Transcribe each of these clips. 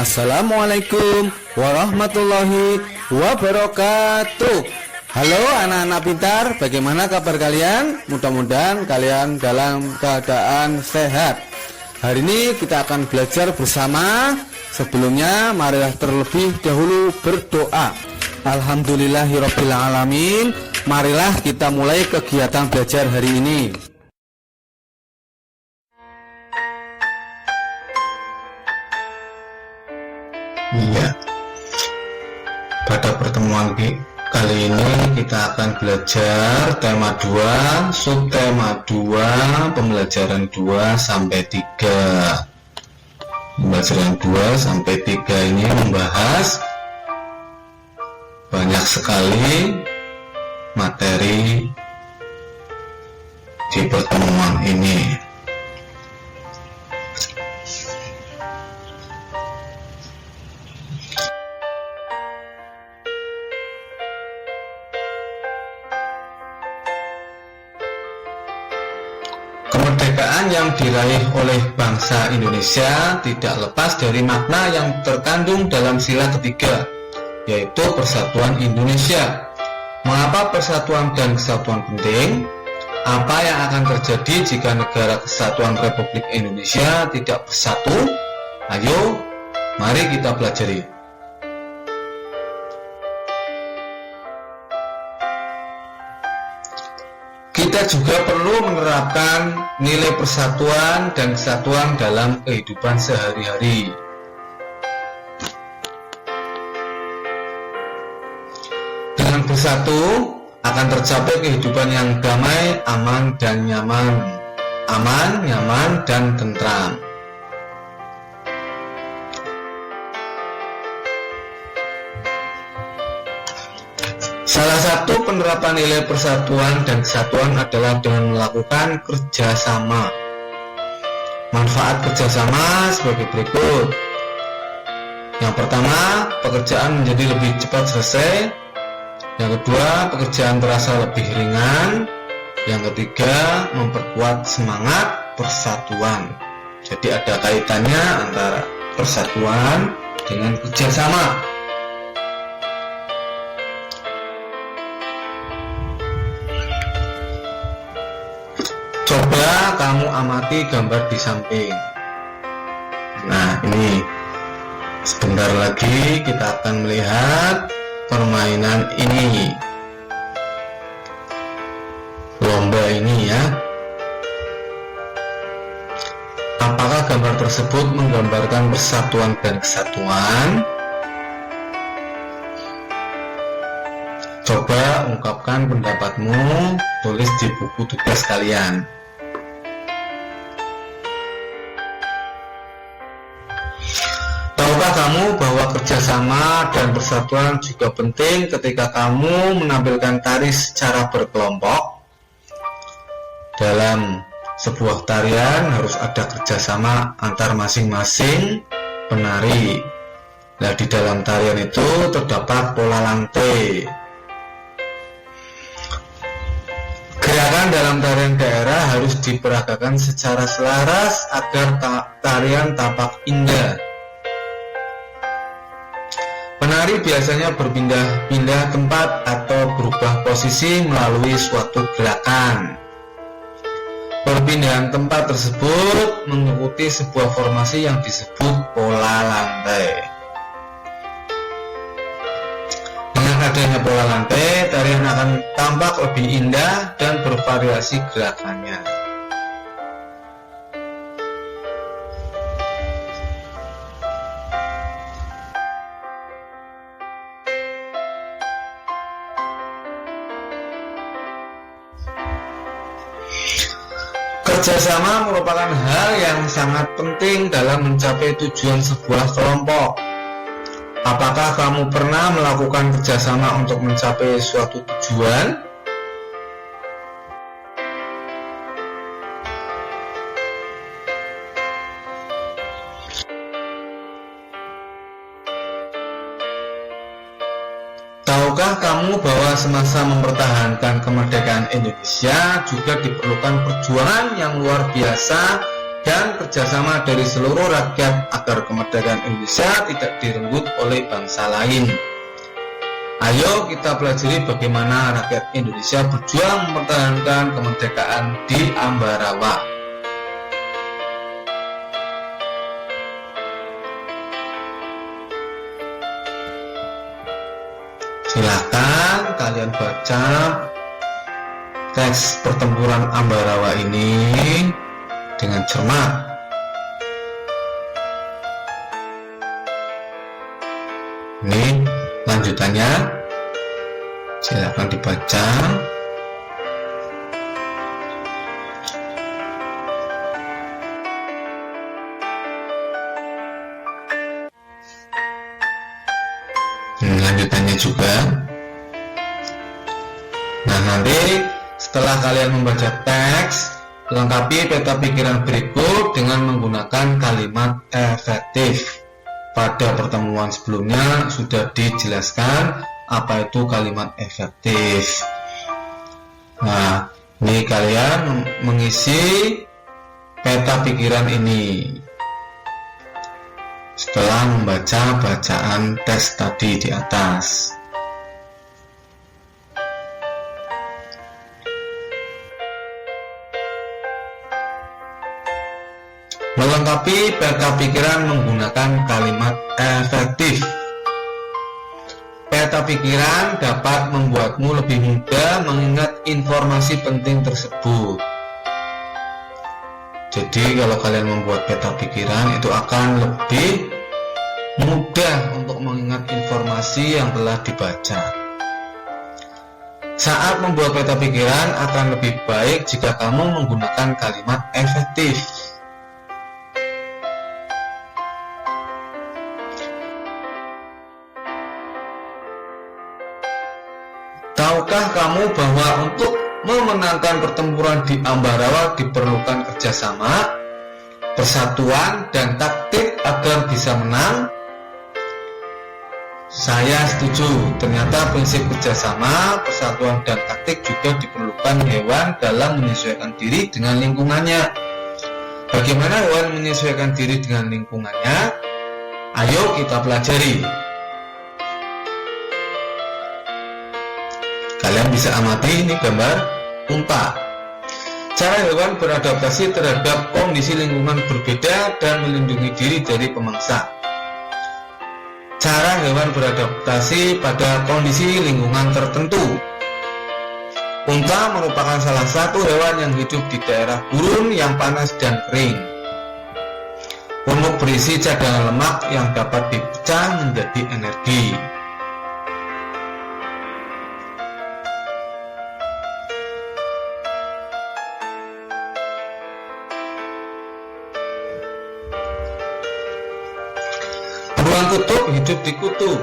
Assalamualaikum warahmatullahi wabarakatuh. Halo anak-anak pintar, bagaimana kabar kalian? Mudah-mudahan kalian dalam keadaan sehat. Hari ini kita akan belajar bersama. Sebelumnya marilah terlebih dahulu berdoa. Alhamdulillahirabbil alamin. Marilah kita mulai kegiatan belajar hari ini. Iya, pada pertemuan kali ini kita akan belajar tema 2, subtema 2, pembelajaran 2 sampai 3. Pembelajaran 2 sampai 3 ini membahas banyak sekali materi di pertemuan ini. Kemerdekaan yang diraih oleh bangsa Indonesia tidak lepas dari makna yang terkandung dalam sila ketiga, yaitu persatuan Indonesia. Mengapa persatuan dan kesatuan penting? Apa yang akan terjadi jika negara kesatuan Republik Indonesia tidak bersatu? Ayo, mari kita pelajari. Kita juga perlu menerapkan nilai persatuan dan kesatuan dalam kehidupan sehari-hari. Dengan bersatu akan tercapai kehidupan yang damai, aman dan nyaman. Aman, nyaman dan tentram. Salah satu penerapan nilai persatuan dan kesatuan adalah dengan melakukan kerjasama. Manfaat kerjasama sebagai berikut. Yang pertama, pekerjaan menjadi lebih cepat selesai. Yang kedua, pekerjaan terasa lebih ringan. Yang ketiga, memperkuat semangat persatuan. Jadi ada kaitannya antara persatuan dengan kerjasama. Coba kamu amati gambar di samping. Nah, ini sebentar lagi kita akan melihat permainan ini, lomba ini ya. Apakah gambar tersebut menggambarkan persatuan dan kesatuan? Coba ungkapkan pendapatmu, tulis di buku tugas kalian. Tahukah kamu bahwa kerjasama dan persatuan juga penting ketika kamu menampilkan tari secara berkelompok? Dalam sebuah tarian harus ada kerjasama antar masing-masing penari. Nah, di dalam tarian itu terdapat pola lantai. Gerakan dalam tarian daerah harus diperagakan secara selaras agar tarian tampak indah. Penari biasanya berpindah-pindah tempat atau berubah posisi melalui suatu gerakan. Perpindahan tempat tersebut mengikuti sebuah formasi yang disebut pola lantai. Dengan adanya pola lantai, tarian akan tampak lebih indah dan bervariasi gerakannya. Kerjasama merupakan hal yang sangat penting dalam mencapai tujuan sebuah kelompok. Apakah kamu pernah melakukan kerjasama untuk mencapai suatu tujuan? Tahukah kamu bahwa semasa mempertahankan kemerdekaan Indonesia juga diperlukan perjuangan yang luar biasa dan kerjasama dari seluruh rakyat agar kemerdekaan Indonesia tidak direnggut oleh bangsa lain. Ayo kita pelajari bagaimana rakyat Indonesia berjuang mempertahankan kemerdekaan di Ambarawa. Silakan kalian baca teks pertempuran Ambarawa ini dengan cermat. Ini lanjutannya, silakan dibaca. Lanjutannya juga. Nah, nanti setelah kalian membaca teks, lengkapi peta pikiran berikut dengan menggunakan kalimat efektif. Pada pertemuan sebelumnya sudah dijelaskan apa itu kalimat efektif. Nah, ini kalian mengisi peta pikiran ini setelah membaca bacaan teks tadi di atas. Melengkapi peta pikiran menggunakan kalimat efektif. Peta pikiran dapat membuatmu lebih mudah mengingat informasi penting tersebut. Jadi kalau kalian membuat peta pikiran itu akan lebih mudah untuk mengingat informasi yang telah dibaca. Saat membuat peta pikiran akan lebih baik jika kamu menggunakan kalimat efektif. Tahukah kamu bahwa untuk memenangkan pertempuran di Ambarawa diperlukan kerjasama, persatuan, dan taktik agar bisa menang? Saya setuju. Ternyata prinsip kerjasama, persatuan, dan taktik juga diperlukan hewan dalam menyesuaikan diri dengan lingkungannya. Bagaimana hewan menyesuaikan diri dengan lingkungannya? Ayo kita pelajari. Kalian bisa amati ini gambar unta. Cara hewan beradaptasi terhadap kondisi lingkungan berbeda dan melindungi diri dari pemangsa. Cara hewan beradaptasi pada kondisi lingkungan tertentu. Unta merupakan salah satu hewan yang hidup di daerah gurun yang panas dan kering. Punuk berisi cadangan lemak yang dapat dipecah menjadi energi. Beruang kutub hidup di kutub.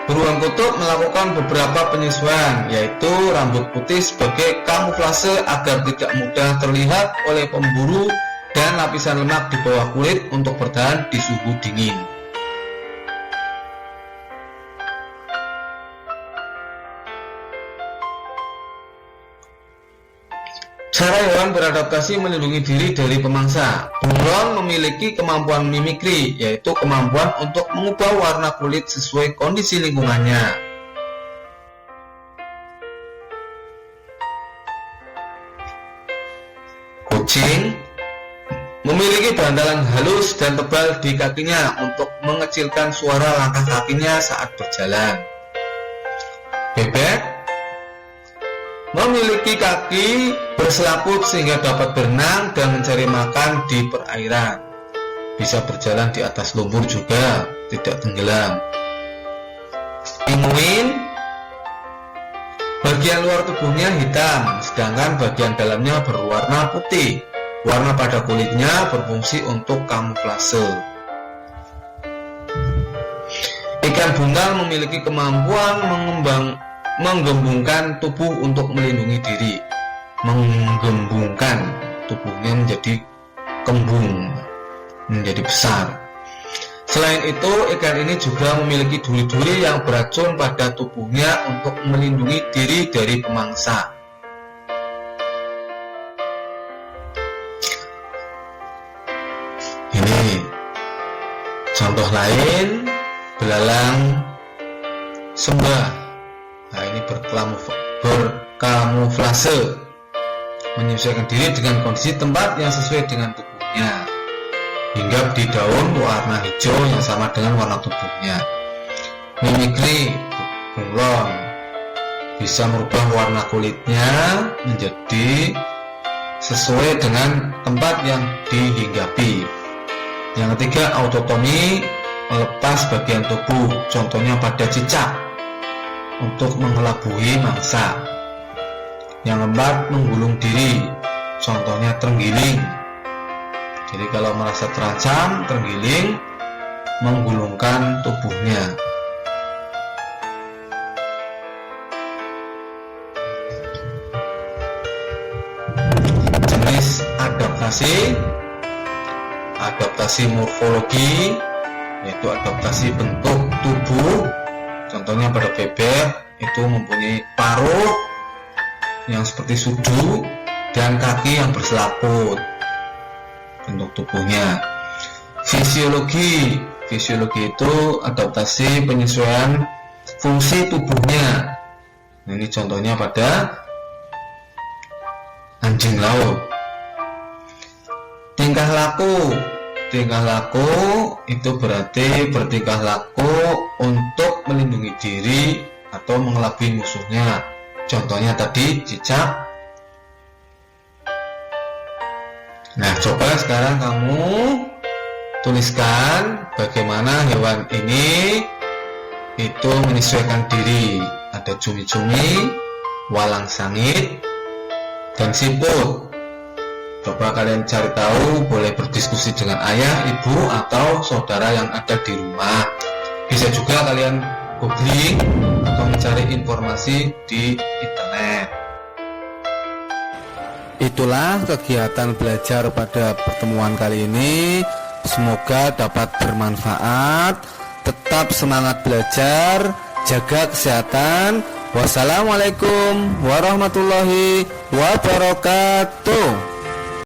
Beruang kutub melakukan beberapa penyesuaian, yaitu rambut putih sebagai kamuflase agar tidak mudah terlihat oleh pemburu dan lapisan lemak di bawah kulit untuk bertahan di suhu dingin. Cara hewan beradaptasi melindungi diri dari pemangsa. Bunglon memiliki kemampuan mimikri, yaitu kemampuan untuk mengubah warna kulit sesuai kondisi lingkungannya. Kucing memiliki bantalan halus dan tebal di kakinya untuk mengecilkan suara langkah kakinya saat berjalan. Bebek memiliki kaki berselaput sehingga dapat berenang dan mencari makan di perairan. Bisa berjalan di atas lumpur juga, tidak tenggelam. Penguin, bagian luar tubuhnya hitam, sedangkan bagian dalamnya berwarna putih. Warna pada kulitnya berfungsi untuk kamuflase. Ikan buntal memiliki kemampuan menggembungkan tubuh untuk melindungi diri. Menggembungkan tubuhnya menjadi kembung, menjadi besar. Selain itu, ikan ini juga memiliki duri-duri yang beracun pada tubuhnya untuk melindungi diri dari pemangsa. Contoh lain, belalang sembah. Nah, ini berkamuflase, menyesuaikan diri dengan kondisi tempat yang sesuai dengan tubuhnya. Hinggap di daun warna hijau yang sama dengan warna tubuhnya. Mimikri bunglon, bisa merubah warna kulitnya menjadi sesuai dengan tempat yang dihinggapi. Yang ketiga, autotomi, melepas bagian tubuh, contohnya pada cicak untuk mengelabui mangsa. Yang keempat, menggulung diri, contohnya terenggiling. Jadi kalau merasa terancam, terenggiling, menggulungkan tubuhnya. Jenis adaptasi morfologi, yaitu adaptasi bentuk tubuh, contohnya pada bebek itu mempunyai paruh yang seperti sudu dan kaki yang berselaput bentuk tubuhnya. Fisiologi itu adaptasi penyesuaian fungsi tubuhnya. Ini contohnya pada anjing laut. Tingkah laku itu berarti bertingkah laku untuk melindungi diri atau mengelabui musuhnya. Contohnya tadi cicak. Nah, coba sekarang kamu tuliskan bagaimana hewan ini itu menyesuaikan diri. Ada cumi-cumi, walang sangit, dan siput. Coba kalian cari tahu, boleh berdiskusi dengan ayah, ibu, atau saudara yang ada di rumah. Bisa juga kalian googling atau mencari informasi di internet. Itulah kegiatan belajar pada pertemuan kali ini. Semoga dapat bermanfaat. Tetap semangat belajar, jaga kesehatan. Wassalamualaikum warahmatullahi wabarakatuh.